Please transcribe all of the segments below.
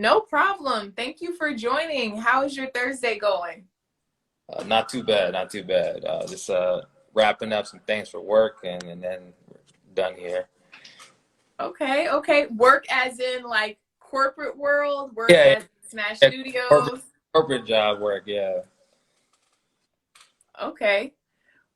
No problem. Thank you for joining. How is your Thursday going? Not too bad, not too bad. Just wrapping up some things for work and then we're done here. Okay, okay. Work as in like corporate world, work Yeah, as Smash yeah, corporate, Studios. corporate job work, yeah. Okay.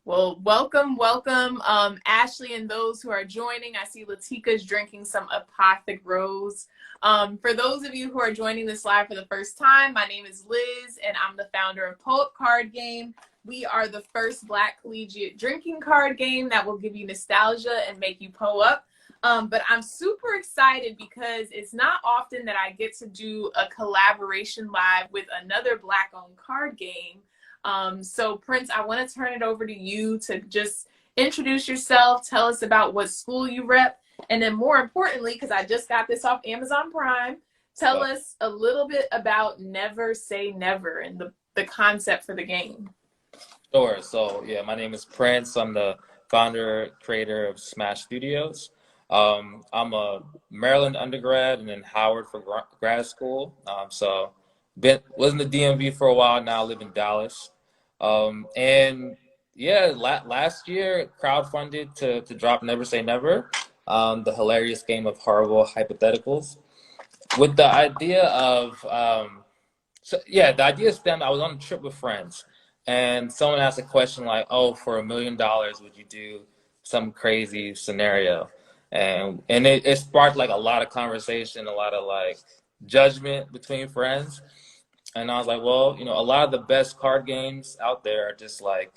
Well, welcome, welcome, Ashley, and those who are joining. I see Latika's drinking some Apothic Rose. For those of you who are joining this live for the first time, my name is Liz, and I'm the founder of Poet Card Game. We are the first Black collegiate drinking card game that will give you nostalgia and make you po up. But I'm super excited because it's not often that I get to do a collaboration live with another Black-owned card game. So Prince, I want to turn it over to you to just introduce yourself, tell us about what school you rep, and then more importantly, because I just got this off Amazon Prime, tell So, us a little bit about Never Say Never and the concept for the game. sure. So, yeah, my name is Prince. I'm the founder, creator of Smash Studios. I'm a Maryland undergrad and then Howard for grad school. So, was in the DMV for a while. Now I live in Dallas. And yeah, last year crowdfunded to drop Never Say Never, the hilarious game of horrible hypotheticals, with the idea of the idea stemmed. I was on a trip with friends, and someone asked a question like, "Oh, for $1 million, would you do some crazy scenario?" And it sparked like a lot of conversation, a lot of like judgment between friends. And I was like, well, a lot of the best card games out there are just like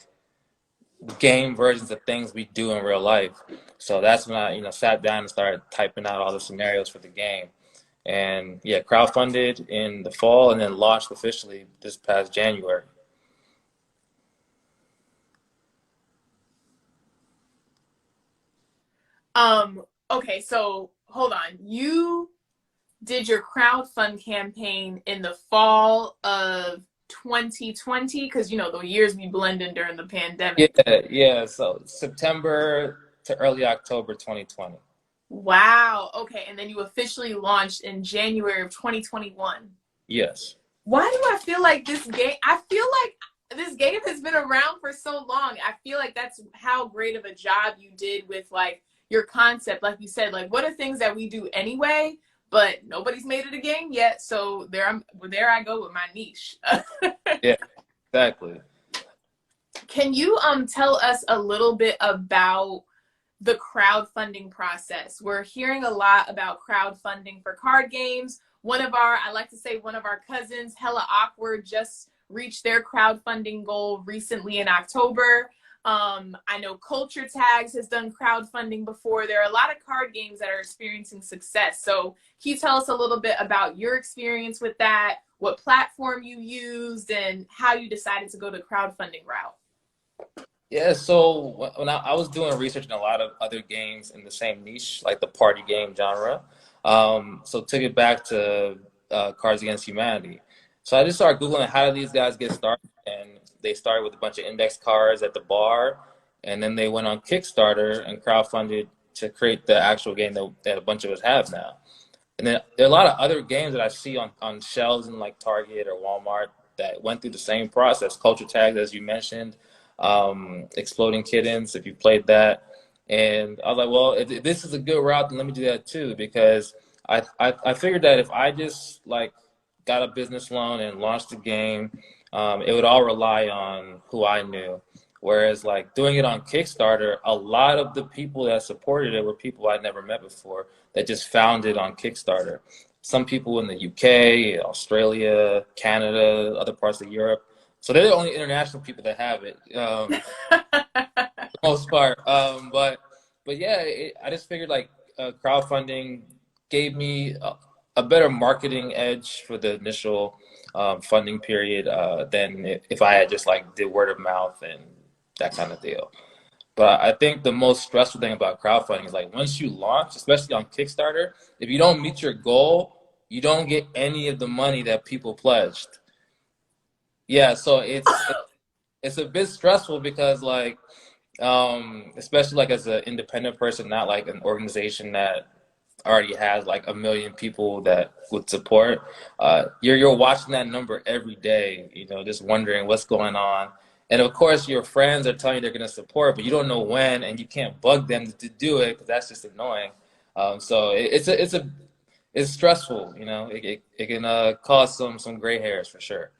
game versions of things we do in real life. So that's when I, sat down and started typing out all the scenarios for the game. And yeah, crowdfunded in the fall and then launched officially this past January. Okay, so hold on. You did your crowdfund campaign in the fall of 2020 because the years we blended during the pandemic. Yeah, yeah. So September to early October 2020. Wow. Okay. And then you officially launched in January of 2021. Yes. Why do I feel like this game? I feel like this game has been around for so long. I feel like that's how great of a job you did with like your concept. Like you said, like what are things that we do anyway, but nobody's made it a game yet. So there I go with my niche. Yeah, exactly. Can you tell us a little bit about the crowdfunding process? We're hearing a lot about crowdfunding for card games. I like to say one of our cousins, Hella Awkward, just reached their crowdfunding goal recently in October. I know Culture Tags has done crowdfunding before. There are a lot of card games that are experiencing success. So can you tell us a little bit about your experience with that, what platform you used, and how you decided to go the crowdfunding route? Yeah, so when I was doing research in a lot of other games in the same niche, like the party game genre, so took it back to Cards Against Humanity. So I just started Googling how do these guys get started, and they started with a bunch of index cards at the bar, and then they went on Kickstarter and crowdfunded to create the actual game that a bunch of us have now. And then there are a lot of other games that I see on shelves in like Target or Walmart that went through the same process. Culture Tags, as you mentioned, Exploding Kittens, if you played that. And I was like, well, if this is a good route, then let me do that too, because I figured that if I just like got a business loan and launched the game, it would all rely on who I knew. Whereas like doing it on Kickstarter, a lot of the people that supported it were people I'd never met before that just found it on Kickstarter. Some people in the UK, Australia, Canada, other parts of Europe. So they're the only international people that have it, for the most part. But yeah, I just figured like crowdfunding gave me a better marketing edge for the initial funding period than if I had just like did word of mouth and that kind of deal. But I think the most stressful thing about crowdfunding is like once you launch, especially on Kickstarter, if you don't meet your goal, you don't get any of the money that people pledged. Yeah, so it's a bit stressful because like especially like as an independent person, not like an organization that already has like 1 million people that would support, you're watching that number every day, just wondering what's going on. And of course, your friends are telling you they're going to support, but you don't know when, and you can't bug them to do it because that's just annoying. So it's stressful. It can cause some gray hairs for sure.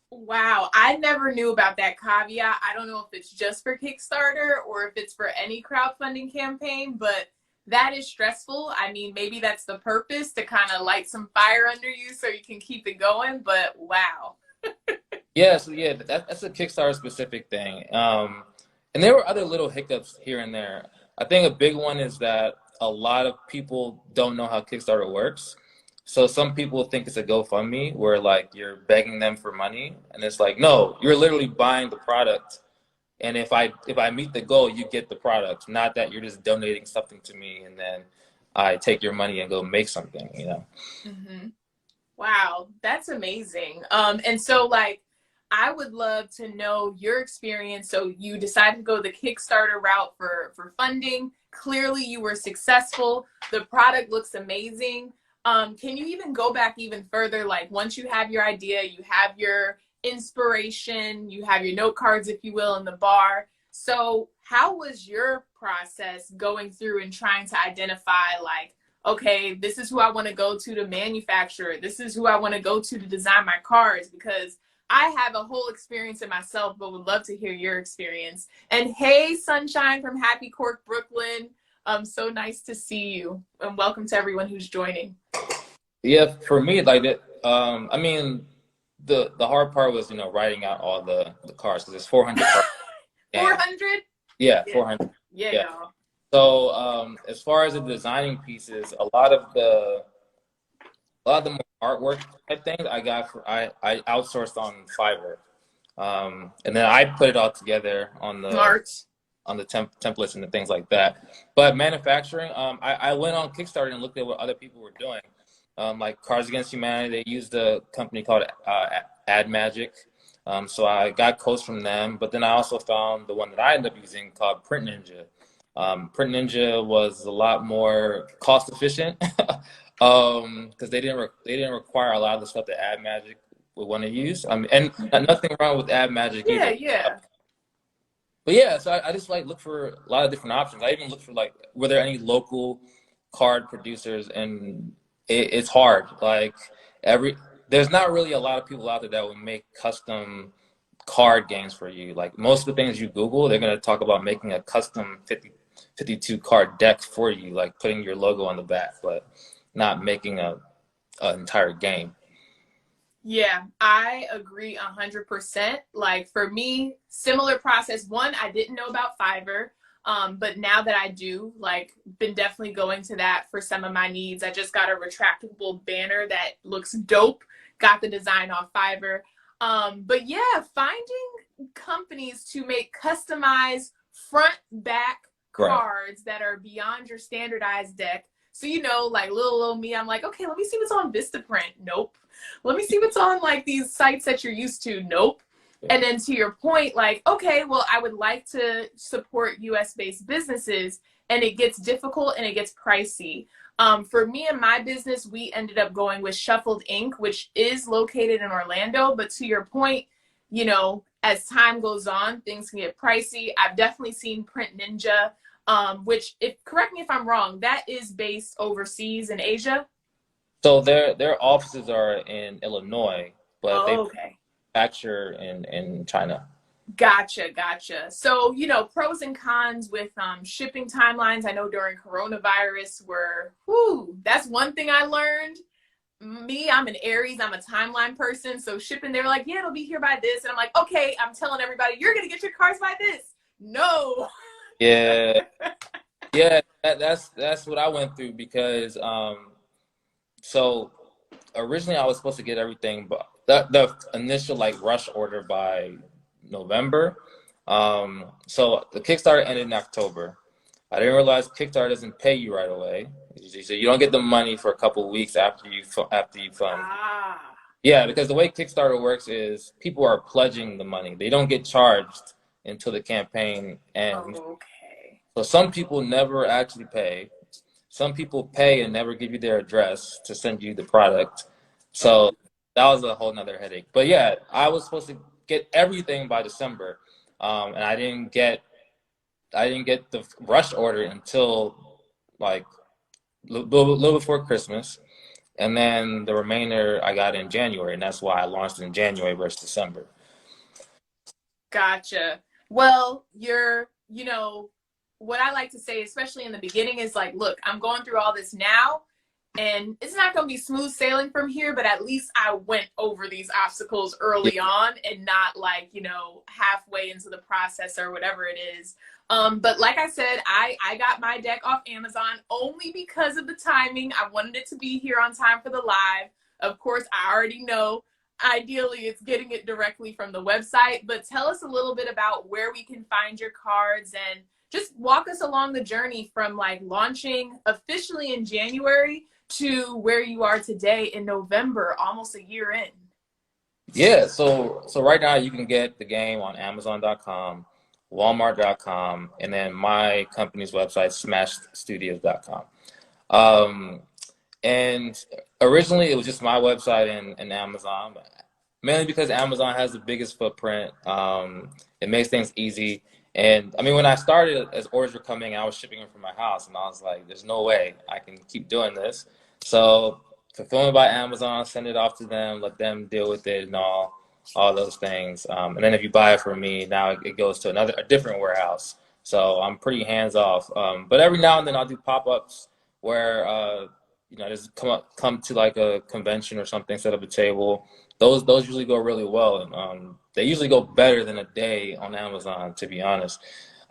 Wow, I never knew about that caveat. I don't know if it's just for Kickstarter or if it's for any crowdfunding campaign, but that is stressful. I mean, maybe that's the purpose, to kind of light some fire under you so you can keep it going, but wow. Yeah, so yeah, that's a Kickstarter specific thing. And there were other little hiccups here and there. I think a big one is that a lot of people don't know how Kickstarter works. So some people think it's a GoFundMe where like you're begging them for money, and it's like, no, you're literally buying the product. And if I meet the goal, you get the product, not that you're just donating something to me and then I take your money and go make something. Mm-hmm. Wow, that's amazing. And so like I would love to know your experience. So you decided to go the Kickstarter route for funding. Clearly you were successful. The product looks amazing. Can you even go back even further? Like once you have your idea, you have your inspiration, you have your note cards, if you will, in the bar. So how was your process going through and trying to identify like, okay, this is who I want to go to manufacture. This is who I want to go to design my cars, because I have a whole experience in myself, but would love to hear your experience. And hey, Sunshine from Happy Cork, Brooklyn. So nice to see you, and welcome to everyone who's joining. Yeah, for me, like that. I mean, the hard part was writing out all the cars because there's 400 cars. 400? Yeah, Yeah. 400. Yeah, Yeah. y'all. So as far as the designing pieces, a lot of the more artwork type things I outsourced on Fiverr, and then I put it all together on the Smart. templates and the things like that. But manufacturing, I went on Kickstarter and looked at what other people were doing. Like Cards Against Humanity, they used a company called Ad Magic. So I got quotes from them, but then I also found the one that I ended up using called Print Ninja. Print Ninja was a lot more cost efficient because they didn't require a lot of the stuff that Ad Magic would want to use. And nothing wrong with Ad Magic Yeah, either. yeah. But yeah, so I just like look for a lot of different options. I even look for like, were there any local card producers? And it's hard. Like there's not really a lot of people out there that will make custom card games for you. Like most of the things you Google, they're gonna talk about making a custom 52 card deck for you, like putting your logo on the back, but not making an entire game. Yeah, I agree 100%. Like for me, similar process. One, I didn't know about Fiverr. But now that I do, like, been definitely going to that for some of my needs. I just got a retractable banner that looks dope. Got the design off Fiverr. But yeah, finding companies to make customized front back Right. cards that are beyond your standardized deck. So, like little me, I'm like, okay, let me see what's on Vistaprint. Nope. Let me see what's on like these sites that you're used to. Nope. And then to your point, like, okay, well, I would like to support US based businesses, and it gets difficult and it gets pricey. For me and my business, we ended up going with Shuffled Ink, which is located in Orlando. But to your point, as time goes on, things can get pricey. I've definitely seen Print Ninja, which, correct me if I'm wrong, that is based overseas in Asia. So their offices are in Illinois, but they Oh, okay. manufacture in China. Gotcha. So, pros and cons with shipping timelines. I know during coronavirus that's one thing I learned. Me, I'm an Aries, I'm a timeline person. So shipping, they're like, yeah, it'll be here by this. And I'm like, okay, I'm telling everybody, you're going to get your cars by this. No. Yeah, yeah, that's what I went through because so originally I was supposed to get everything, but the initial like rush order by November. So the Kickstarter ended in October. I didn't realize Kickstarter doesn't pay you right away. So you don't get the money for a couple of weeks after you fund. Ah. Yeah, because the way Kickstarter works is people are pledging the money. They don't get charged until the campaign ends. Okay. So some people never actually pay. some people pay and never give you their address to send you the product. So that was a whole nother headache. But yeah, I was supposed to get everything by December, and I didn't get the rush order until like little before Christmas, and then the remainder I got in January, and that's why I launched in January versus December. Gotcha. Well, what I like to say, especially in the beginning, is like, look, I'm going through all this now, and it's not going to be smooth sailing from here, but at least I went over these obstacles Yeah, early on and not like, halfway into the process or whatever it is. But like I said, I got my deck off Amazon only because of the timing. I wanted it to be here on time for the live. Of course, I already know ideally it's getting it directly from the website, but tell us a little bit about where we can find your cards and just walk us along the journey from like launching officially in January to where you are today in November, almost a year in. yeah. So right now you can get the game on Amazon.com, Walmart.com, and then my company's website, SmashStudios.com. Um, and originally it was just my website and Amazon, mainly because Amazon has the biggest footprint. It makes things easy. And I mean, when I started, as orders were coming, I was shipping them from my house, and I was like, "There's no way I can keep doing this." So fulfillment by Amazon, send it off to them, let them deal with it, and all those things. And then if you buy it from me, now it goes to a different warehouse. So I'm pretty hands off. But every now and then I'll do pop ups where just come to like a convention or something, set up a table. Those usually go really well, and they usually go better than a day on Amazon, to be honest.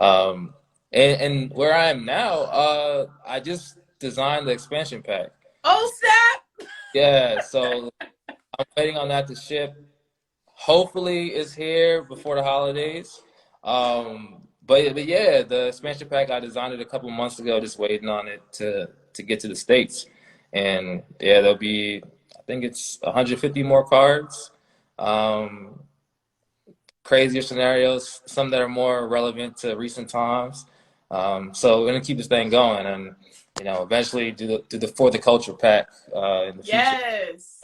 Um, and where I am now, I just designed the expansion pack. Oh, snap! Yeah, so I'm waiting on that to ship. Hopefully, it's here before the holidays. But yeah, the expansion pack, I designed it a couple months ago, just waiting on it to get to the States. And yeah, there'll be, I think it's 150 more cards. Um, Crazier scenarios, some that are more relevant to recent times. So we're gonna keep this thing going, and eventually do the for the culture pack in the future. Yes.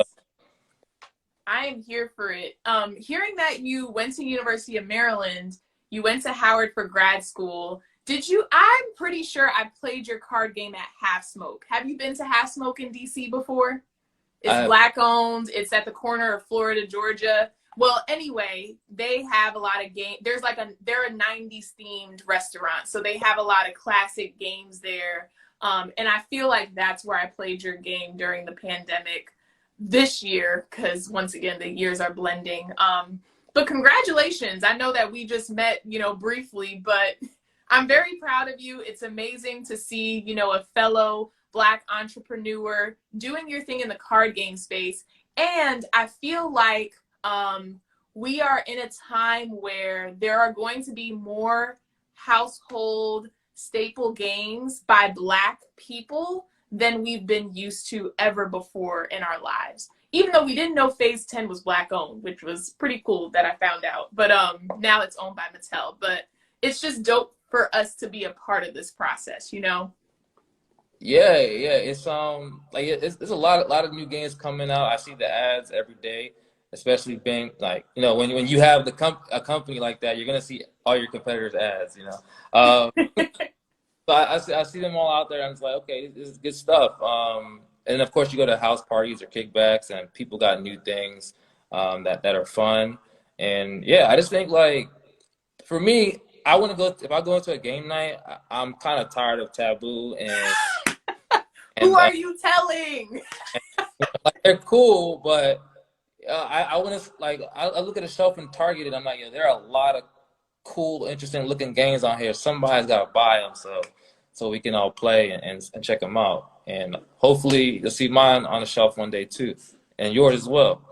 I am here for it. Hearing that you went to University of Maryland, you went to Howard for grad school. I'm pretty sure I played your card game at Half Smoke. Have you been to Half Smoke in DC before? It's I, Black owned. It's at the corner of Florida, Georgia. Well, anyway, they have a lot of games. They're a 90s themed restaurant. So they have a lot of classic games there. And I feel like that's where I played your game during the pandemic this year, because once again, the years are blending. But congratulations. I know that we just met, briefly, but I'm very proud of you. It's amazing to see, a fellow Black entrepreneur doing your thing in the card game space. And I feel like we are in a time where there are going to be more household staple games by Black people than we've been used to ever before in our lives. Even though we didn't know Phase 10 was Black owned, which was pretty cool that I found out. But now it's owned by Mattel. But it's just dope for us to be a part of this process, yeah, it's like it's a lot of new games coming out. I see the ads every day, especially being like when you have a company like that, you're gonna see all your competitors' ads. So I see them all out there, and it's like, okay, this is good stuff. And of course, you go to house parties or kickbacks, and people got new things that are fun. And yeah, I just think like for me, I want to go if I go into a game night, I'm kind of tired of Taboo Who and are you telling? like they're cool, but I want to I look at a shelf in Target, and I'm like, yeah, there are a lot of cool, interesting looking games on here. Somebody's got to buy them, so we can all play and check them out. And hopefully you'll see mine on the shelf one day too, and yours as well.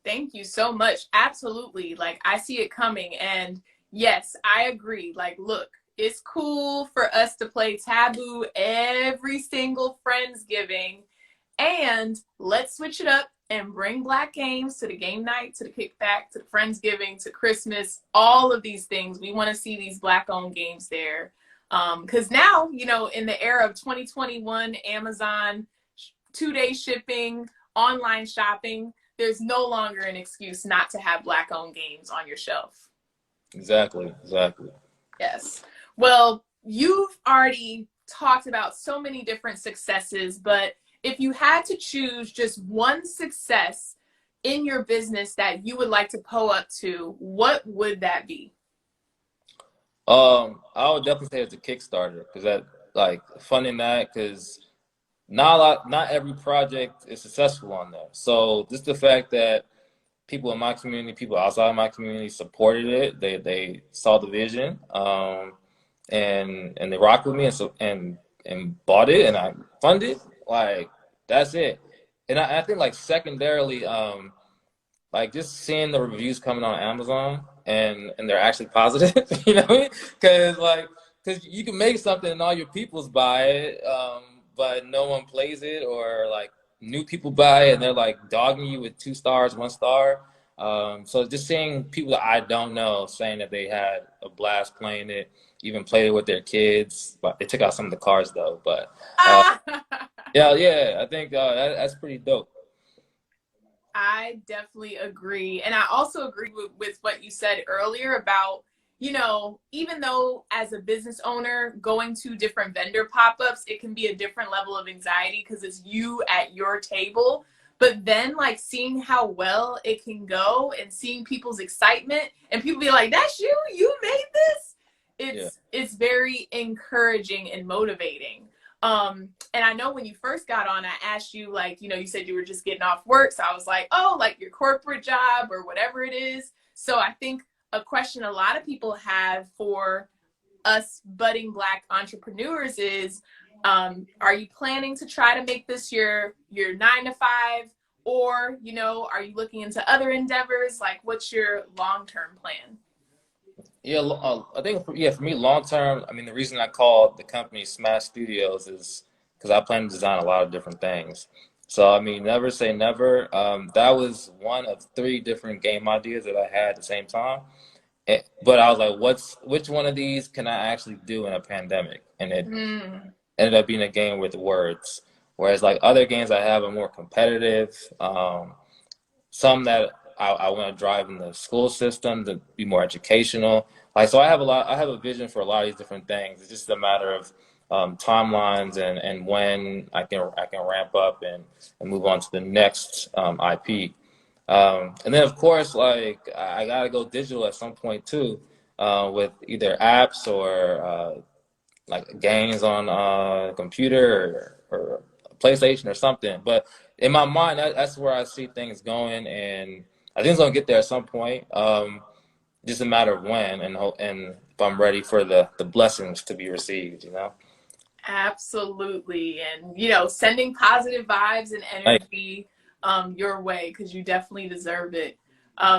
Thank you so much. Absolutely. Like, I see it coming. And yes, I agree. Like, look, it's cool for us to play Taboo every single Friendsgiving. And let's switch it up and bring Black games to the game night, to the kickback, to the Friendsgiving, to Christmas, all of these things. We want to see these Black owned games there. Because now, you know, in the era of 2021, Amazon, 2-day shipping, online shopping, there's no longer an excuse not to have Black-owned games on your shelf. Exactly, exactly. Yes. Well, you've already talked about so many different successes, but if you had to choose just one success in your business that you would like to pull up to, what would that be? I would definitely say it's a Kickstarter because that like funding that because not every project is successful on there. So just the fact that people in my community, people outside of my community supported it. They saw the vision, and they rocked with me and bought it and I funded. Like that's it. And I think like secondarily, like just seeing the reviews coming on Amazon and they're actually positive, you know, because you can make something and all your peoples buy it, but no one plays it, or like new people buy it and they're like dogging you with 2 stars, 1 star. So just seeing people that I don't know saying that they had a blast playing it, even played it with their kids, but they took out some of the cards though. But yeah, I think that's pretty dope. I definitely agree. And I also agree with what you said earlier about, you know, even though as a business owner, going to different vendor pop-ups, it can be a different level of anxiety because it's you at your table. But then like seeing how well it can go and seeing people's excitement and people be like, that's you, you made this. Yeah. It's very encouraging and motivating. And I know when you first got on, I asked you, like, you know, you said you were just getting off work. So I was like, oh, like your corporate job or whatever it is. So I think a question a lot of people have for us budding Black entrepreneurs is, are you planning to try to make this your 9 to 5? Or, you know, are you looking into other endeavors? Like, what's your long-term plan? Yeah, I think for me, long term. I mean, the reason I called the company Smash Studios is because I plan to design a lot of different things. So I mean, never say never. That was one of 3 different game ideas that I had at the same time. But I was like, which one of these can I actually do in a pandemic? And it Mm. ended up being a game with words. Whereas like other games I have are more competitive. Some that I want to drive in the school system to be more educational. Like, so I have a vision for a lot of these different things. It's just a matter of timelines and when I can ramp up and move on to the next IP. And then of course, like I gotta go digital at some point too, with either apps or like games on computer or PlayStation or something. But in my mind, that's where I see things going, and I think it's gonna get there at some point. Just a matter of when and if I'm ready for the blessings to be received. You know. Absolutely. And, you know, sending positive vibes and Like, energy your way because you definitely deserve it.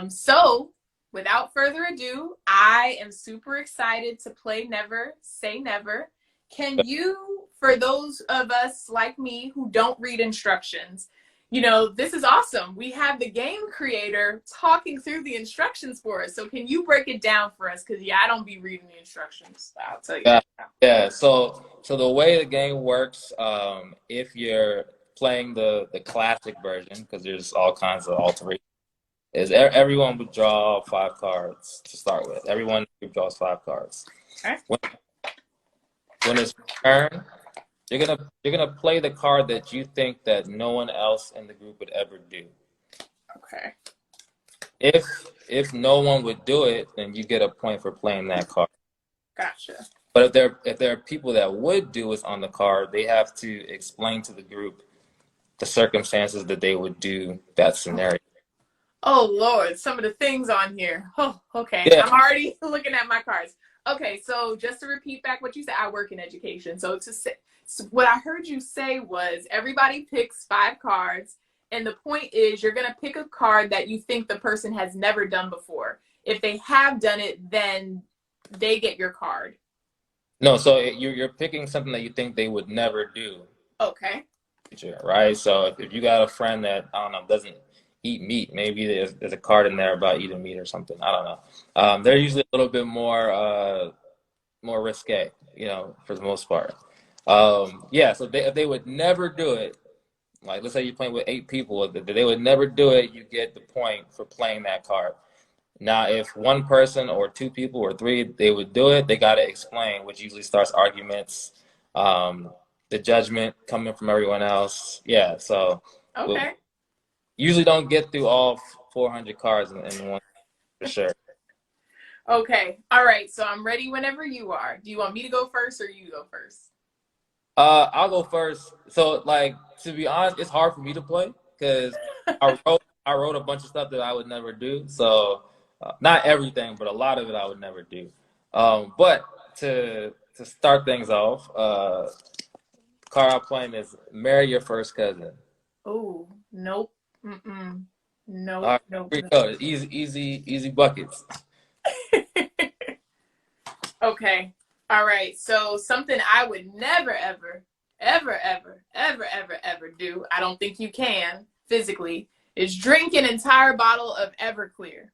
So, without further ado, I am super excited to play Never Say Never. Can you, for those of us like me who don't read instructions, you know, this is awesome. We have the game creator talking through the instructions for us. So, can you break it down for us? Because, yeah, I don't be reading the instructions. I'll tell you yeah, that now. yeah. So the way the game works, if you're playing the classic version, because there's all kinds of alterations, is everyone would draw 5 cards to start with. Everyone draws 5 cards. Okay. When it's your turn, you're gonna play the card that you think that no one else in the group would ever do. Okay. If no one would do it, then you get a point for playing that card. Gotcha. But if there are people that would do what's on the card, they have to explain to the group the circumstances that they would do that scenario. Oh Lord, some of the things on here. Oh, okay. Yeah. I'm already looking at my cards. Okay, so just to repeat back what you said, I work in education. So to say, so what I heard you say was everybody picks 5 cards, and the point is you're gonna pick a card that you think the person has never done before. If they have done it, then they get your card. No, so you're picking something that you think they would never do, Okay. right? So if you got a friend that I don't know doesn't eat meat, maybe there's a card in there about eating meat or something. I don't know. They're usually a little bit more risque, you know, for the most part. Yeah, so if they would never do it, like let's say you're playing with 8 people, they would never do it, you get the point for playing that card. Now, if one person or 2 people or 3, they would do it, they got to explain, which usually starts arguments, the judgment coming from everyone else. Yeah, so we Okay. usually don't get through all 400 cards in one for sure. Okay. All right. So I'm ready whenever you are. Do you want me to go first or you go first? I'll go first. So, like, to be honest, it's hard for me to play because I wrote a bunch of stuff that I would never do. So, not everything, but a lot of it I would never do. But to start things off, card I'm playing is marry your first cousin. Oh, nope. All Nope. right, Nope. here we go. Easy buckets. Okay. All right. So something I would never, ever do, I don't think you can physically, is drink an entire bottle of Everclear.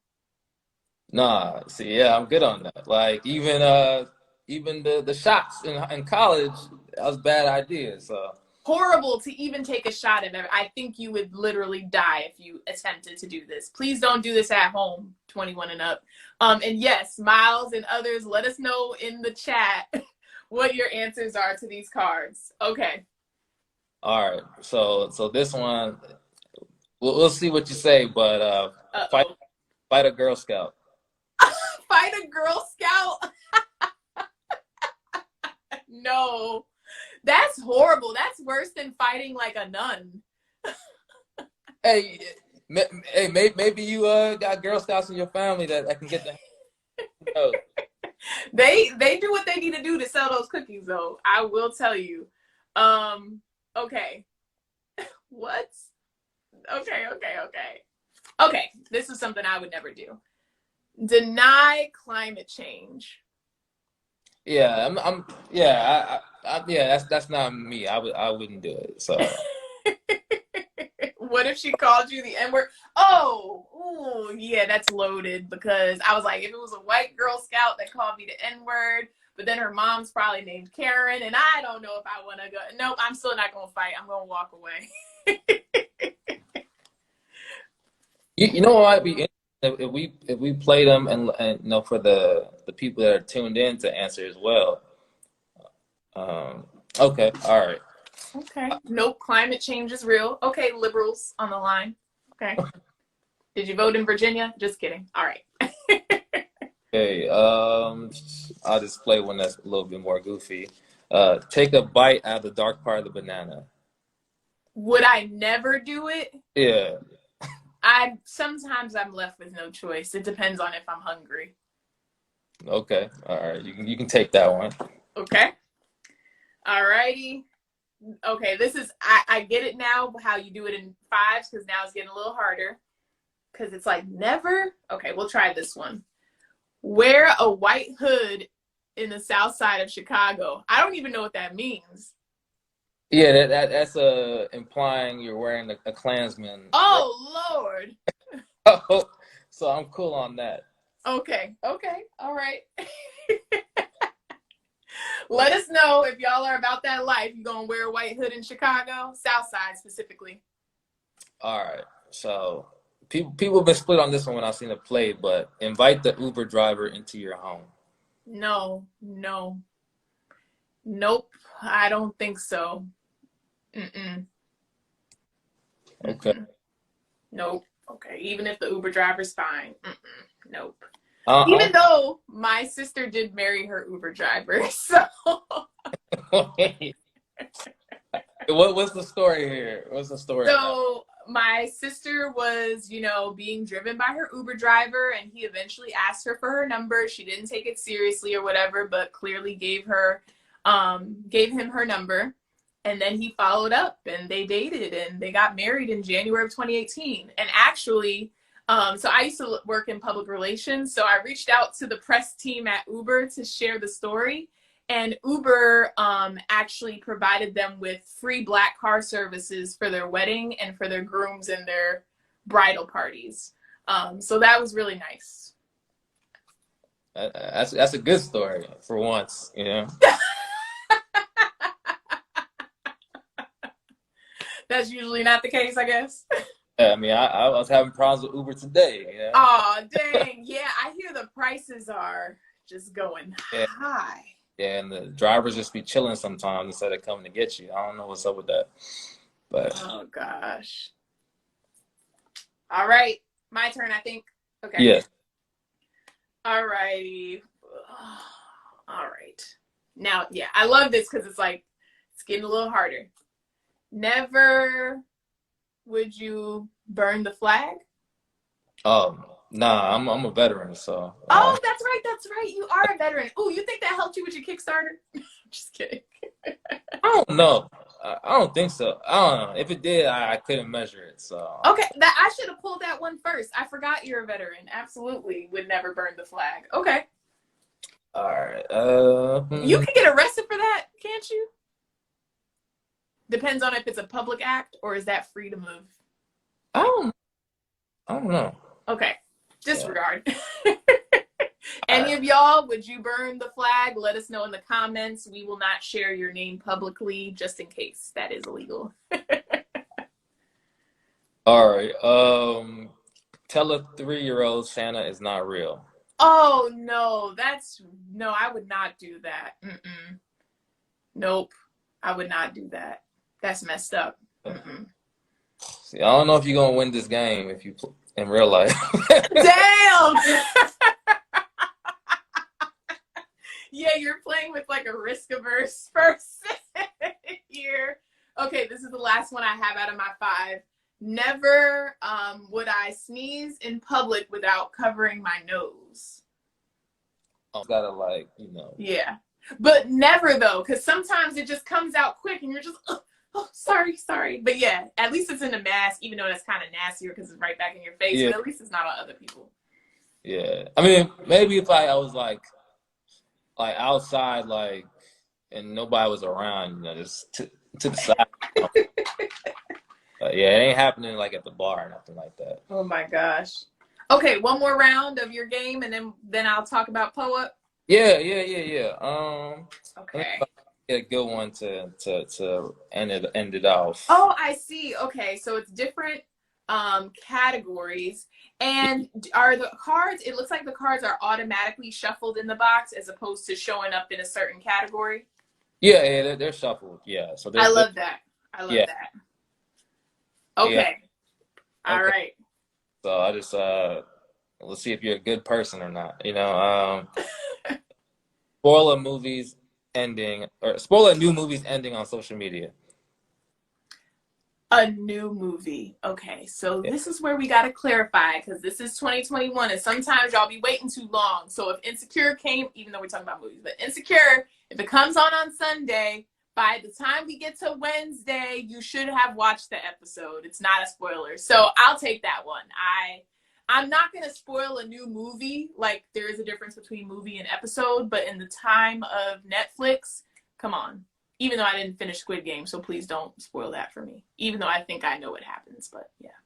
Nah, see, yeah, I'm good on that. Like even the shots in college, that was a bad idea. So. Horrible to even take a shot of it. I think you would literally die if you attempted to do this. Please don't do this at home, 21 and up. And yes, Miles and others, let us know in the chat what your answers are to these cards. Okay. All right. So this one, we'll see what you say, but fight Uh-oh. fight a Girl Scout. Fight a Girl Scout? No. That's horrible. That's worse than fighting like a nun. Hey, maybe you got Girl Scouts in your family that can get the. Oh. They do what they need to do to sell those cookies, though. I will tell you. Okay. What? Okay. This is something I would never do. Deny climate change. Yeah, yeah, yeah. That's not me. I wouldn't do it. So. What if she called you the N-word? Oh, ooh, yeah, that's loaded because I was like, if it was a white Girl Scout that called me the N-word, but then her mom's probably named Karen, and I don't know if I want to go. Nope, I'm still not going to fight. I'm going to walk away. You know what might be interesting if we play them and you know for the people that are tuned in to answer as well. Okay, all right. Okay. Nope, climate change is real. Okay, liberals on the line. Okay. Did you vote in Virginia? Just kidding. All right. Okay, I'll just play one that's a little bit more goofy. Take a bite out of the dark part of the banana. Would I never do it? Yeah. Sometimes I'm left with no choice. It depends on if I'm hungry. Okay. All right. You can take that one. Okay. All righty. Okay, this is I get it now how you do it in fives because now it's getting a little harder. Because it's like never. Okay, we'll try this one. Wear a white hood in the south side of Chicago. I don't even know what that means. Yeah, that's implying you're wearing a Klansman. Oh Lord. Oh, so I'm cool on that. Okay. All right. Let us know if y'all are about that life. You gonna wear a white hood in Chicago, South Side specifically. All right. So people have been split on this one when I've seen it played, but invite the Uber driver into your home. No. Nope. I don't think so. Mm-mm. Okay. Nope. Okay. Even if the Uber driver's fine. Nope. Uh, Even though my sister did marry her Uber driver, so. What's the story here? What's the story? So my sister was, being driven by her Uber driver, and he eventually asked her for her number. She didn't take it seriously or whatever, but clearly gave him her number. And then he followed up, and they dated, and they got married in January of 2018. And actually, so I used to work in public relations, so I reached out to the press team at Uber to share the story. And Uber actually provided them with free black car services for their wedding and for their grooms and their bridal parties. So that was really nice. That's a good story for once, That's usually not the case, I guess. Yeah, I mean, I was having problems with Uber today. You know? Oh, dang. Yeah, I hear the prices are just going Yeah, high. yeah, and the drivers just be chilling sometimes instead of coming to get you. I don't know what's up with that, but Oh, gosh. All right. My turn, I think. Okay. yeah. All righty. All right. Now, yeah, I love this because it's like, it's getting a little harder. Never would you burn the flag? Nah, I'm a veteran, so Oh, that's right. That's right. You are a veteran. Oh, you think that helped you with your Kickstarter? Just kidding. I don't know. I don't think so. I don't know. If it did, I couldn't measure it. So Okay, that I should have pulled that one first. I forgot you're a veteran. Absolutely would never burn the flag. Okay. all right. You can get arrested for that, can't you? Depends on if it's a public act or is that freedom of. I don't. I don't know. Okay. Disregard. Yeah. Any of y'all, would you burn the flag? Let us know in the comments. We will not share your name publicly just in case that is illegal. All right. Tell a 3-year-old Santa is not real. Oh no, no, I would not do that. Nope, I would not do that. That's messed up. See, I don't know if you're gonna win this game if you in real life. Damn. Yeah, you're playing with like a risk-averse person here. Okay, this is the last one I have out of my 5. Never would I sneeze in public without covering my nose. Gotta like, you know. Yeah, but never though, because sometimes it just comes out quick and you're just, oh, sorry. But yeah, at least it's in the mask, even though that's kind of nastier because it's right back in your face. Yeah. But at least it's not on other people. Yeah. I mean, maybe if I was like outside, like, and nobody was around, you know, just to the side. Yeah, it ain't happening like at the bar or nothing like that. Oh my gosh. Okay, one more round of your game, and then I'll talk about Poe-Up. Yeah. Okay. Get a good one to end it off. Oh, I see. Okay, so it's different categories, and are the cards? It looks like the cards are automatically shuffled in the box as opposed to showing up in a certain category. Yeah, they're shuffled. Yeah, so I love that. I love yeah. that. Okay. Yeah. All Okay. right. So I just let's see if you're a good person or not. You know, spoiler movies ending or spoiler new movies ending on social media. A new movie. Okay, so this is where we got to clarify because this is 2021 and sometimes y'all be waiting too long. So if Insecure came, even though we're talking about movies, but Insecure, if it comes on Sunday, by the time we get to Wednesday, you should have watched the episode. It's not a spoiler. So I'll take that one. I'm not going to spoil a new movie. Like, there is a difference between movie and episode, but in the time of Netflix, come on. Even though I didn't finish Squid Game, so please don't spoil that for me. Even though I think I know what happens, but yeah.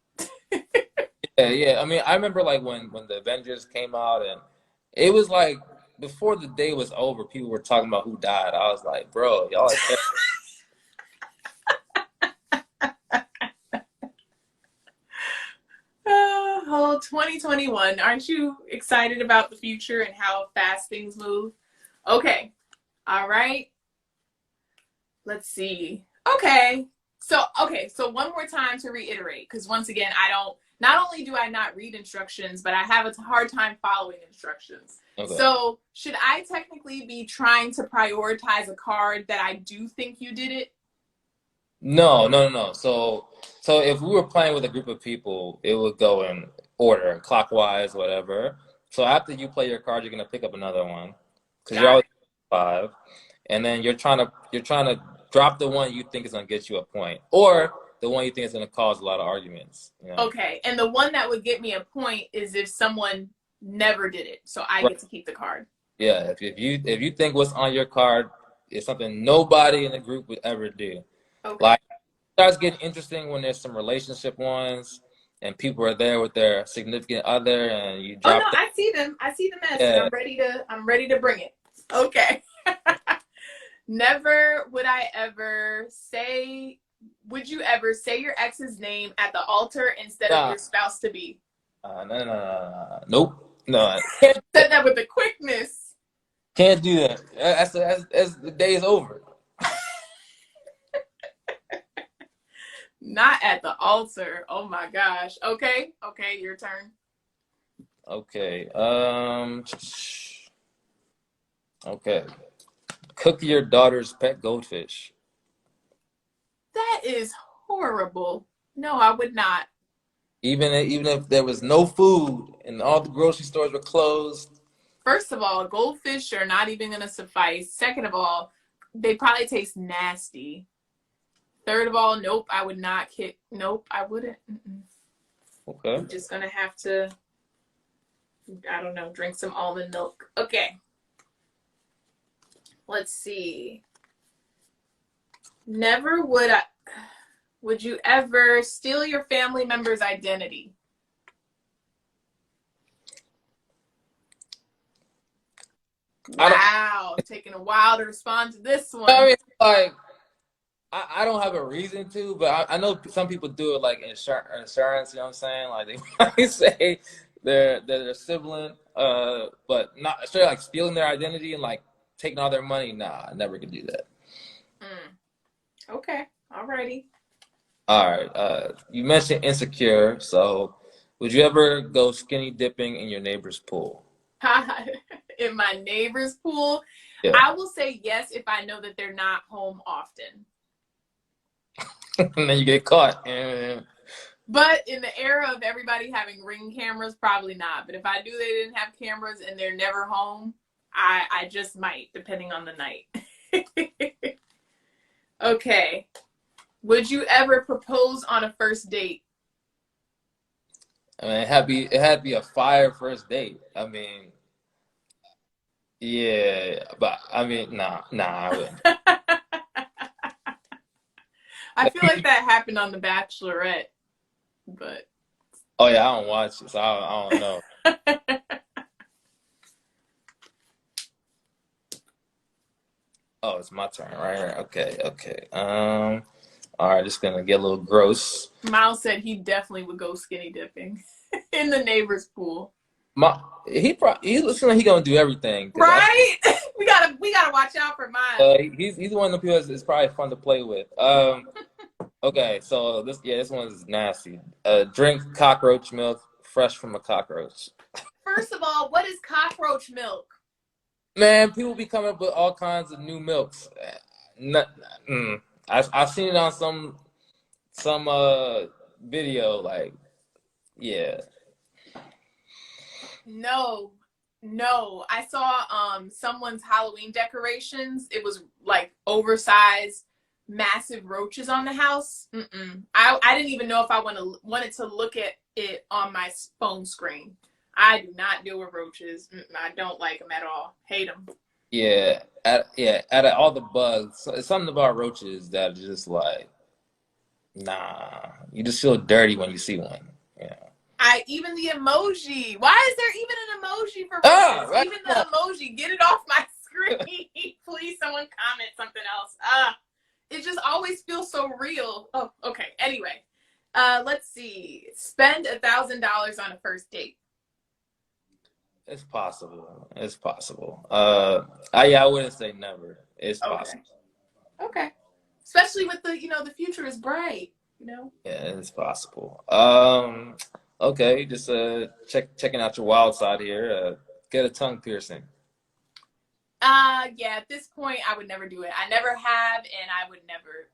Yeah. I mean, I remember like when the Avengers came out, and it was like before the day was over, people were talking about who died. I was like, bro, y'all. Oh, 2021. Aren't you excited about the future and how fast things move? Okay. All right. Let's see. Okay. So one more time to reiterate, because once again, not only do I not read instructions, but I have a hard time following instructions. Okay. So should I technically be trying to prioritize a card that I do think you did it? No. So if we were playing with a group of people, it would go in order, clockwise, whatever. So after you play your card, you're gonna pick up another one because you're always 5, and then you're trying to drop the one you think is gonna get you a point, or the one you think is gonna cause a lot of arguments. You know? Okay, and the one that would get me a point is if someone never did it, so I get to keep the card. Yeah, if you think what's on your card is something nobody in the group would ever do. Okay. Like, it starts getting interesting when there's some relationship ones and people are there with their significant other and you drop. Oh no, I see them. I see the mess. Yeah. I'm ready to bring it. Okay. Never would I ever say Would you ever say your ex's name at the altar instead of Nah, your spouse to be? no. Nope. No. Can't do Said that. that with the quickness. Can't do that. That's the day is over. Not at the altar. Oh my gosh. Okay. Okay, your turn. Okay. Okay. Cook your daughter's pet goldfish. That is horrible. No, I would not. Even if there was no food and all the grocery stores were closed. First of all, goldfish are not even going to suffice. Second of all, they probably taste nasty. Third of all, nope, I would not kick. Nope, I wouldn't. Okay. I'm just going to have to, I don't know, drink some almond milk. Okay. Let's see. Never would you ever steal your family member's identity? Wow, taking a while to respond to this one. I mean, like, I don't have a reason to, but I know some people do it like insurance, you know what I'm saying? Like they might say their sibling, but not straight like stealing their identity and like taking all their money. Nah, I never could do that. Okay, alrighty. All right. You mentioned insecure, so would you ever go skinny dipping in your neighbor's pool? In my neighbor's pool, Yeah. I will say yes if I know that they're not home often. And then you get caught. But in the era of everybody having Ring cameras, probably not. But if I knew they didn't have cameras and they're never home, I just might, depending on the night. Okay. Would you ever propose on a first date? I mean, it had to be a fire first date. I mean, yeah, but I mean, I wouldn't. I feel like that happened on The Bachelorette, but Oh yeah, I don't watch it, so I don't know. Oh, it's my turn, right? Okay. All right, just gonna get a little gross. Miles said he definitely would go skinny dipping in the neighbor's pool. He looks like he gonna do everything, right? we gotta watch out for Miles. He's one of the people that's probably fun to play with. Okay, so this one is nasty. Drink cockroach milk fresh from a cockroach. First of all, what is cockroach milk? Man, people be coming up with all kinds of new milks. I've seen it on some video. Like, yeah. No. I saw someone's Halloween decorations. It was like oversized, massive roaches on the house. I didn't even know if I wanted to look at it on my phone screen. I do not deal with roaches. I don't like them at all. Hate them. Yeah, out of all the bugs, it's something about roaches that are just like, nah. You just feel dirty when you see one. Yeah. Even the emoji. Why is there even an emoji for roaches? Right. Even the emoji. Get it off my screen. Please, someone comment something else. It just always feels so real. Oh, okay. Anyway, let's see. Spend $1,000 on a first date. It's possible. I wouldn't say never. It's possible. Okay. Especially with the future is bright, Yeah, it's possible. Okay, just checking out your wild side here. Get a tongue piercing. Yeah, at this point I would never do it. I never have, and I would never.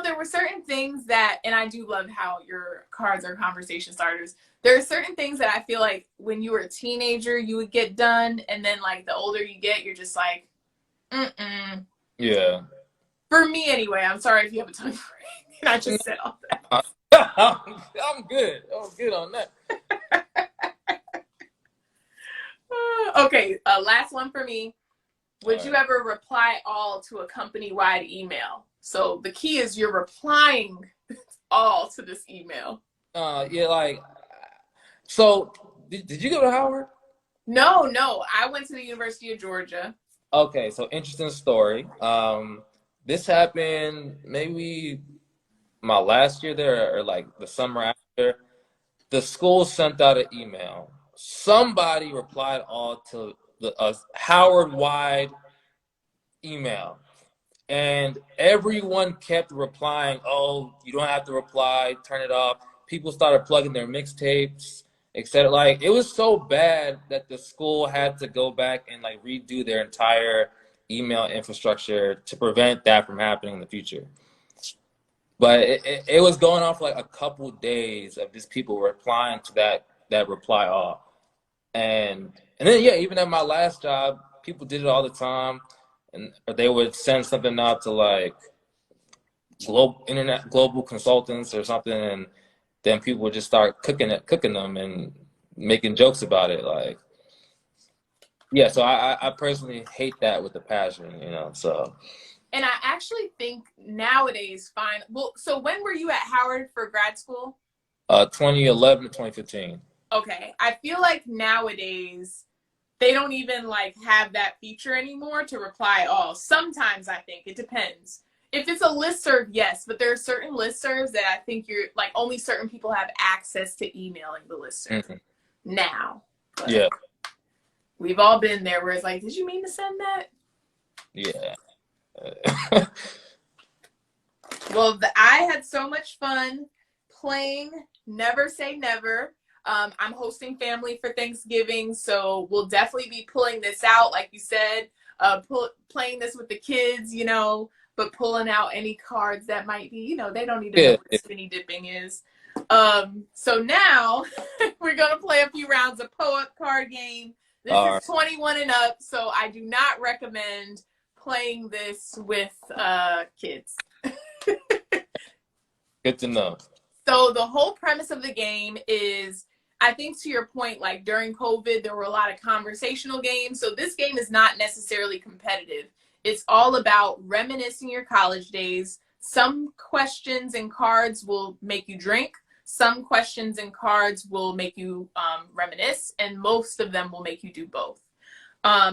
There were certain things that, and I do love how your cards are conversation starters. There are certain things that I feel like when you were a teenager, you would get done. And then like the older you get, you're just like, Yeah. For me anyway, I'm sorry if you have a tongue ring. And I just said all that. I'm good. I'm good on that. Okay, last one for me. Would you ever reply all to a company-wide email? So the key is you're replying all to this email. Yeah, like, so did you go to Howard? No, I went to the University of Georgia. Okay, so interesting story. This happened maybe my last year there, or like the summer after. The school sent out an email. Somebody replied all to the Howard-wide email. And everyone kept replying, oh, you don't have to reply, turn it off. People started plugging their mixtapes, etc. Like, it was so bad that the school had to go back and like redo their entire email infrastructure to prevent that from happening in the future. But it was going on for like a couple days of just people replying to that reply all. And then yeah, even at my last job, people did it all the time, and or they would send something out to like global consultants or something, and then people would just start cooking them and making jokes about it. Like, yeah, so I personally hate that with a passion, you know. So And I actually think nowadays, fine. Well, so when were you at Howard for grad school? 2011 to 2015. Okay. I feel like nowadays they don't even like have that feature anymore to reply all. Sometimes I think it depends. If it's a listserv, yes, but there are certain listservs that I think you're like only certain people have access to emailing the listserv now. But Yeah. we've all been there where it's like, did you mean to send that? Yeah. Well, I had so much fun playing Never Say Never. I'm hosting family for Thanksgiving, so we'll definitely be pulling this out, like you said, playing this with the kids, you know, but pulling out any cards that might be, you know, they don't need to know what spinny dipping is. So now we're going to play a few rounds of PO-UP card game. This is 21 and up, so I do not recommend playing this with kids. Good to know. So the whole premise of the game is, I think to your point, like during COVID, there were a lot of conversational games. So this game is not necessarily competitive. It's all about reminiscing your college days. Some questions and cards will make you drink. Some questions and cards will make you reminisce. And most of them will make you do both.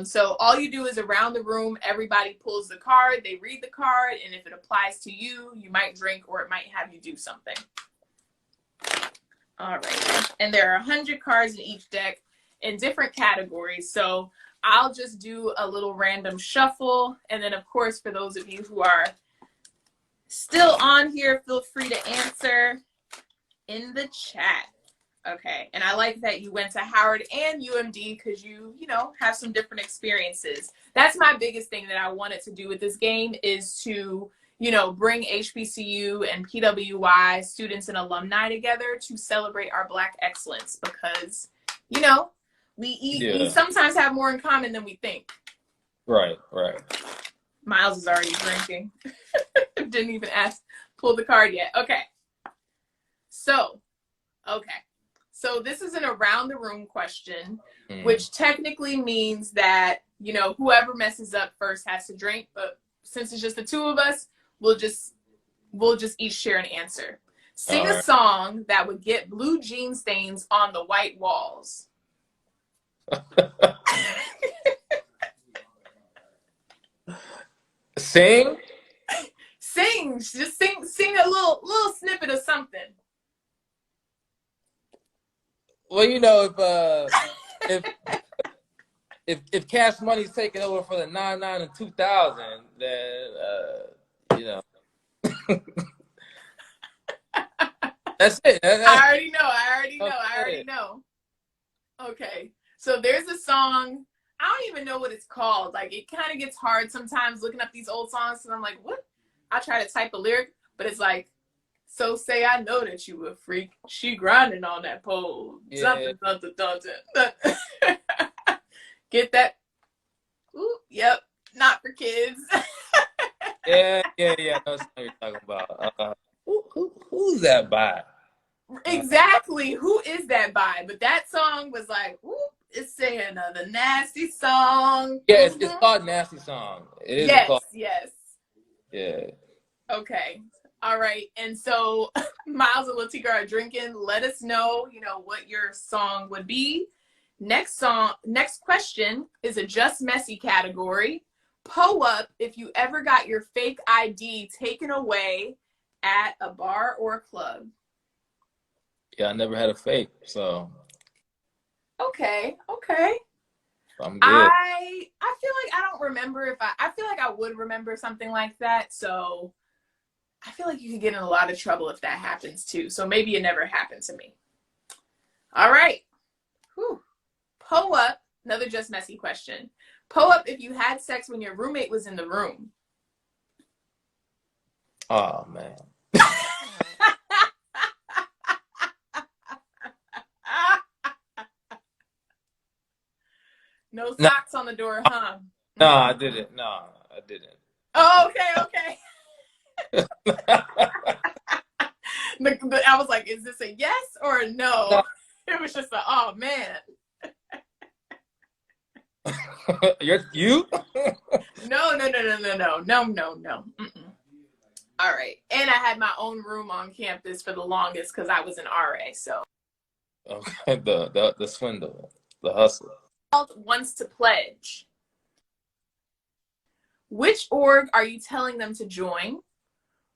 So all you do is around the room, everybody pulls the card, they read the card, and if it applies to you, you might drink or it might have you do something. All right. And there are 100 cards in each deck in different categories. So I'll just do a little random shuffle. And then, of course, for those of you who are still on here, feel free to answer in the chat. Okay. And I like that you went to Howard and UMD because you know, have some different experiences. That's my biggest thing that I wanted to do with this game is to, you know, bring HBCU and PWI students and alumni together to celebrate our Black excellence because, you know, we sometimes have more in common than we think. Right, right. Miles is already drinking. Didn't even pull the card yet. Okay. So this is an around the room question, which technically means that, you know, whoever messes up first has to drink. But since it's just the two of us, we'll just each share an answer. Sing a song that would get blue jean stains on the white walls. Sing? Just sing a little snippet of something. Well, you know, if Cash Money's taking over for the 99 and 2000, then you know. That's it. I already know. Okay. So there's a song, I don't even know what it's called. Like, it kind of gets hard sometimes looking up these old songs, and I'm like, what? I try to type a lyric, but it's like, so say I know that you a freak. She grinding on that pole. Yeah. Something. Get that? Ooh, yep. Not for kids. Yeah. That's what you're talking about. Who's that by? Exactly. Who is that by? But that song was like, ooh, it's saying the nasty song. Yeah, it's called Nasty Song. It is yes. Yeah. Okay. All right. And so Miles and Latika are drinking. Let us know, you know, what your song would be. Next question is a Just Messy category. Po up if you ever got your fake ID taken away at a bar or a club. Yeah, I never had a fake, so Okay. I'm good. I feel like I don't remember if I feel like I would remember something like that. So I feel like you could get in a lot of trouble if that happens too. So maybe it never happened to me. All right. Whew. Po up, another just messy question. Po up if you had sex when your roommate was in the room. Oh man. No No, socks on the door, huh? no, I didn't. No, I didn't. Oh, okay. I was like, is this a yes or a no? No. It was just a, oh man. You? No. Mm-mm. All right. And I had my own room on campus for the longest because I was an RA. So Okay, the swindle, the hustle. wants to pledge. Which org are you telling them to join?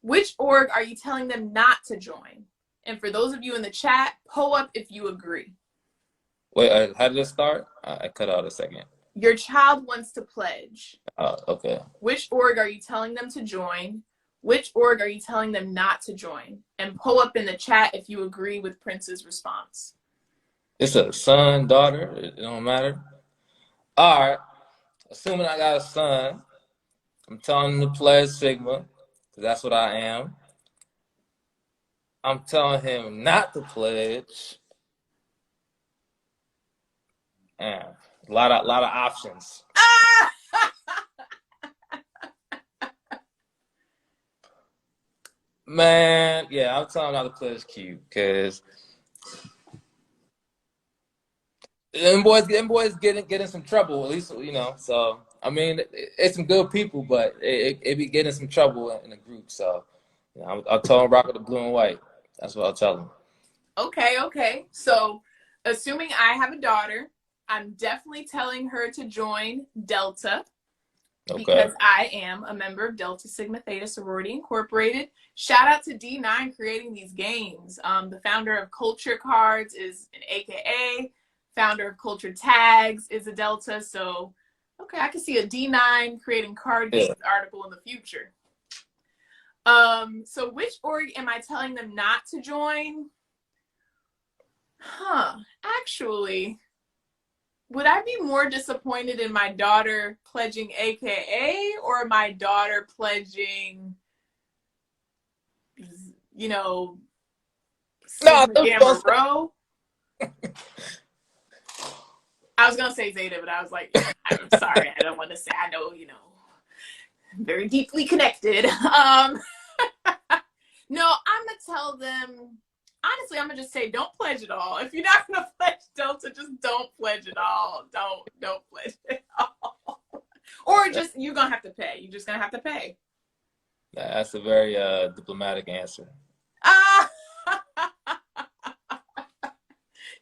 Which org are you telling them not to join? And for those of you in the chat, po up if you agree. Wait, how did it start? I cut out a second. Your child wants to pledge. Okay. Which org are you telling them to join? Which org are you telling them not to join? And po up in the chat if you agree with Prince's response. It's a son, daughter. It don't matter. All right. Assuming I got a son, I'm telling him to pledge Sigma, because that's what I am. I'm telling him not to pledge. And a lot of options. Man, yeah, I'm telling him not to pledge Q, because them boys getting some trouble, at least, you know. So I mean, it's some good people, but it be getting some trouble in the group. So you know, I'll tell him rock with the blue and white. That's what I'll tell him. Okay. So assuming I have a daughter, I'm definitely telling her to join Delta. Okay. Because I am a member of Delta Sigma Theta Sorority Incorporated. Shout out to D9 creating these games. The founder of Culture Cards is an AKA. Founder of Culture Tags is a Delta. So, okay, I can see a D9 creating card games article in the future. So which org am I telling them not to join? Actually, would I be more disappointed in my daughter pledging AKA or my daughter pledging, you know, Sigma Gamma Rho? I was going to say Zeta, but I was like, I'm sorry. I don't want to say, I know, you know, very deeply connected. No, I'm going to tell them, honestly, I'm going to just say, don't pledge at all. If you're not going to pledge Delta, just don't pledge at all. Don't pledge at all. Or just, you're going to have to pay. You're just going to have to pay. That's a very diplomatic answer.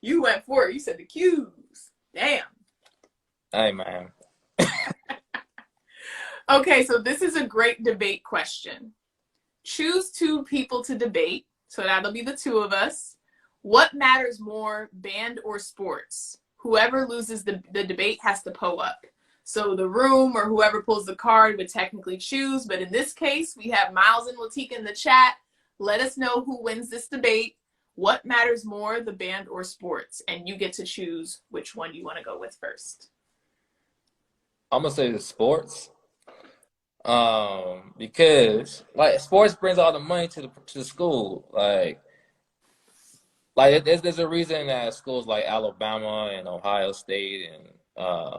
You went for it. You said the Q's. Damn. Hey, man. Okay, so this is a great debate question. Choose two people to debate. So that'll be the two of us. What matters more, band or sports? Whoever loses the debate has to po up. So the room or whoever pulls the card would technically choose. But in this case, we have Miles and Latika in the chat. Let us know who wins this debate. What matters more, the band or sports? And you get to choose which one you want to go with first. I'm going to say the sports. Because like sports brings all the money to the school. Like there's a reason that schools like Alabama and Ohio State and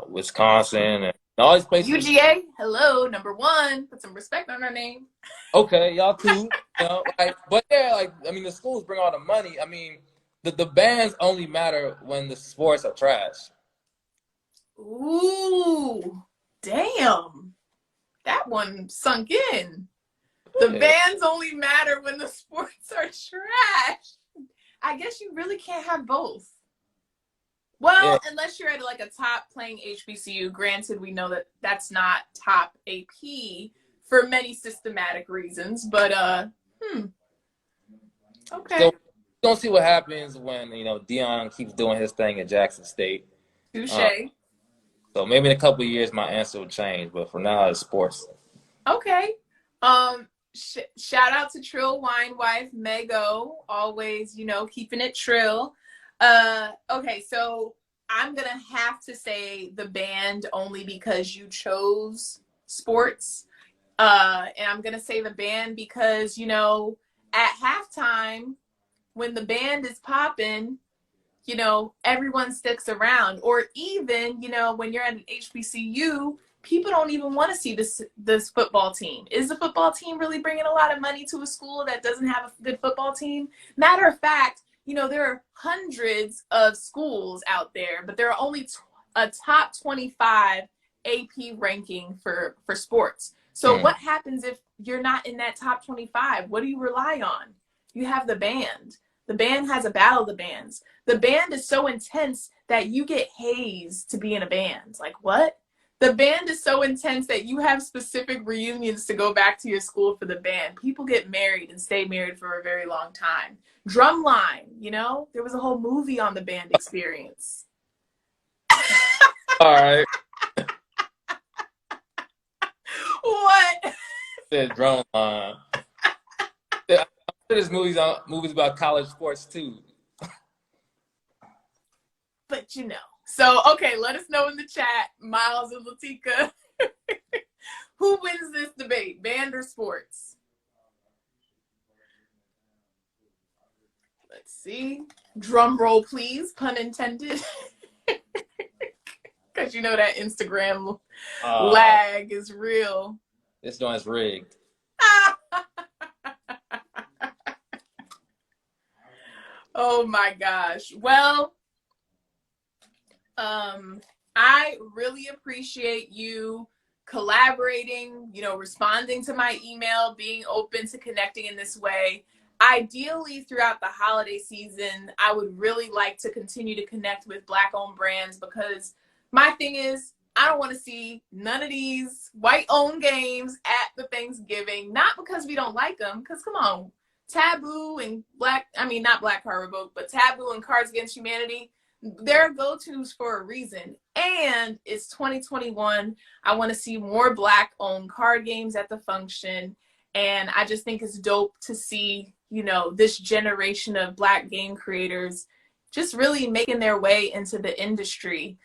Wisconsin and all these places. UGA, hello, #1. Put some respect on our name. Okay, y'all too. You know, but yeah, I mean, the schools bring all the money. I mean, the bands only matter when the sports are trash. Ooh, damn. That one sunk in. The bands only matter when the sports are trash. I guess you really can't have both. Well, Yeah. unless you're at like a top playing HBCU, granted, we know that that's not top AP for many systematic reasons, but So okay. we're gonna see what happens when Dion keeps doing his thing at Jackson State. Uh, Touche. so maybe in a couple of years my answer will change, but for now it's sports. Okay. Shout out to Trill Wine Wife Mego, always, keeping it trill. Okay, so I'm gonna have to say the band only because you chose sports. And I'm gonna say the band because, at halftime, when the band is popping, everyone sticks around. Or even, when you're at an HBCU, people don't even want to see this football team. Is the football team really bringing a lot of money to a school that doesn't have a good football team? Matter of fact, there are hundreds of schools out there, but there are only a top 25 AP ranking for sports. So Mm. what happens if you're not in that top 25? What do you rely on? You have the band. The band has a battle of the bands. The band is so intense that you get hazed to be in a band. Like, what? The band is so intense that you have specific reunions to go back to your school for the band. People get married and stay married for a very long time. Drumline, there was a whole movie on the band experience. All right. What? Said Drumline. Yeah, there's movies about college sports too. But So, okay, let us know in the chat, Miles and Latika, who wins this debate, band or sports? Let's see. Drum roll, please, pun intended. Because that Instagram lag is real. This joint's rigged. Oh my gosh. Well, I really appreciate you collaborating, responding to my email, being open to connecting in this way. Ideally, throughout the holiday season, I would really like to continue to connect with Black-owned brands because my thing is, I don't want to see none of these white-owned games at the Thanksgiving. Not because we don't like them, because come on, Taboo and not Black Card Revoke, but Taboo and Cards Against Humanity, they're go-tos for a reason. And it's 2021. I want to see more Black-owned card games at the function. And I just think it's dope to see, this generation of Black game creators just really making their way into the industry.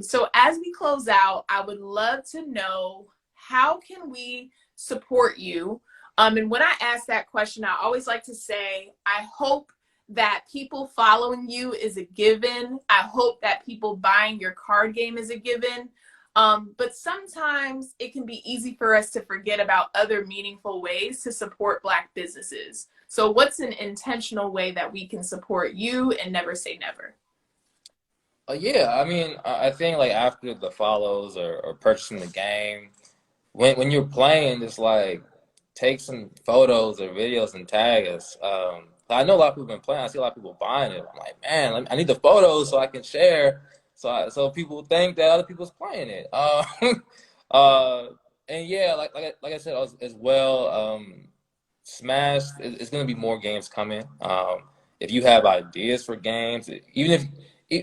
So as we close out, I would love to know, how can we support you? And when I ask that question, I always like to say, I hope that people following you is a given. I hope that people buying your card game is a given. But sometimes it can be easy for us to forget about other meaningful ways to support Black businesses. So what's an intentional way that we can support you and never say never? Yeah, I mean, I think like after the follows or purchasing the game, when you're playing, just like take some photos or videos and tag us. I know a lot of people have been playing. I see a lot of people buying it. I'm like, man, I need the photos so I can share, so people think that other people's playing it. And yeah, like I said as well, Smash is going to be more games coming. If you have ideas for games, even if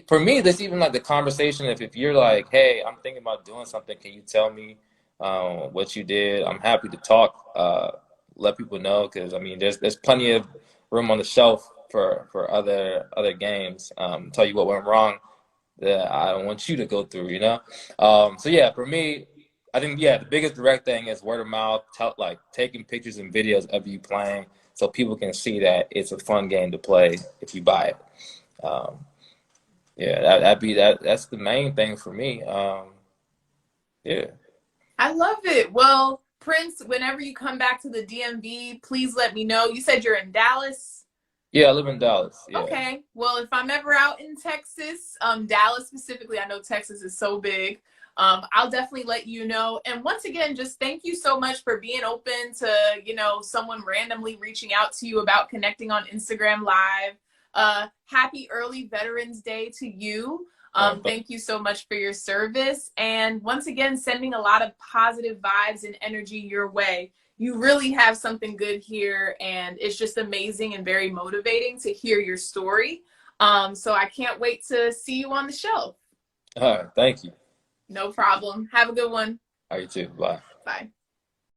for me, this even like the conversation. If you're like, hey, I'm thinking about doing something, can you tell me what you did? I'm happy to talk. Let people know because I mean, there's plenty of room on the shelf for other games. Tell you what went wrong that I don't want you to go through. So yeah, for me, I think the biggest direct thing is word of mouth. Like taking pictures and videos of you playing so people can see that it's a fun game to play if you buy it. That's the main thing for me. Yeah. I love it. Well, Prince, whenever you come back to the DMV, please let me know. You said you're in Dallas? Yeah, I live in Dallas. Yeah. Okay. Well, if I'm ever out in Texas, Dallas specifically, I know Texas is so big. I'll definitely let you know. And once again, just thank you so much for being open to, someone randomly reaching out to you about connecting on Instagram Live. Happy early Veterans Day to you. Thank Thank you so much for your service. And once again, sending a lot of positive vibes and energy your way. You really have something good here, and it's just amazing and very motivating to hear your story. So I can't wait to see you on the show. All right, thank you. No problem. Have a good one. All right, you too. Bye. Bye.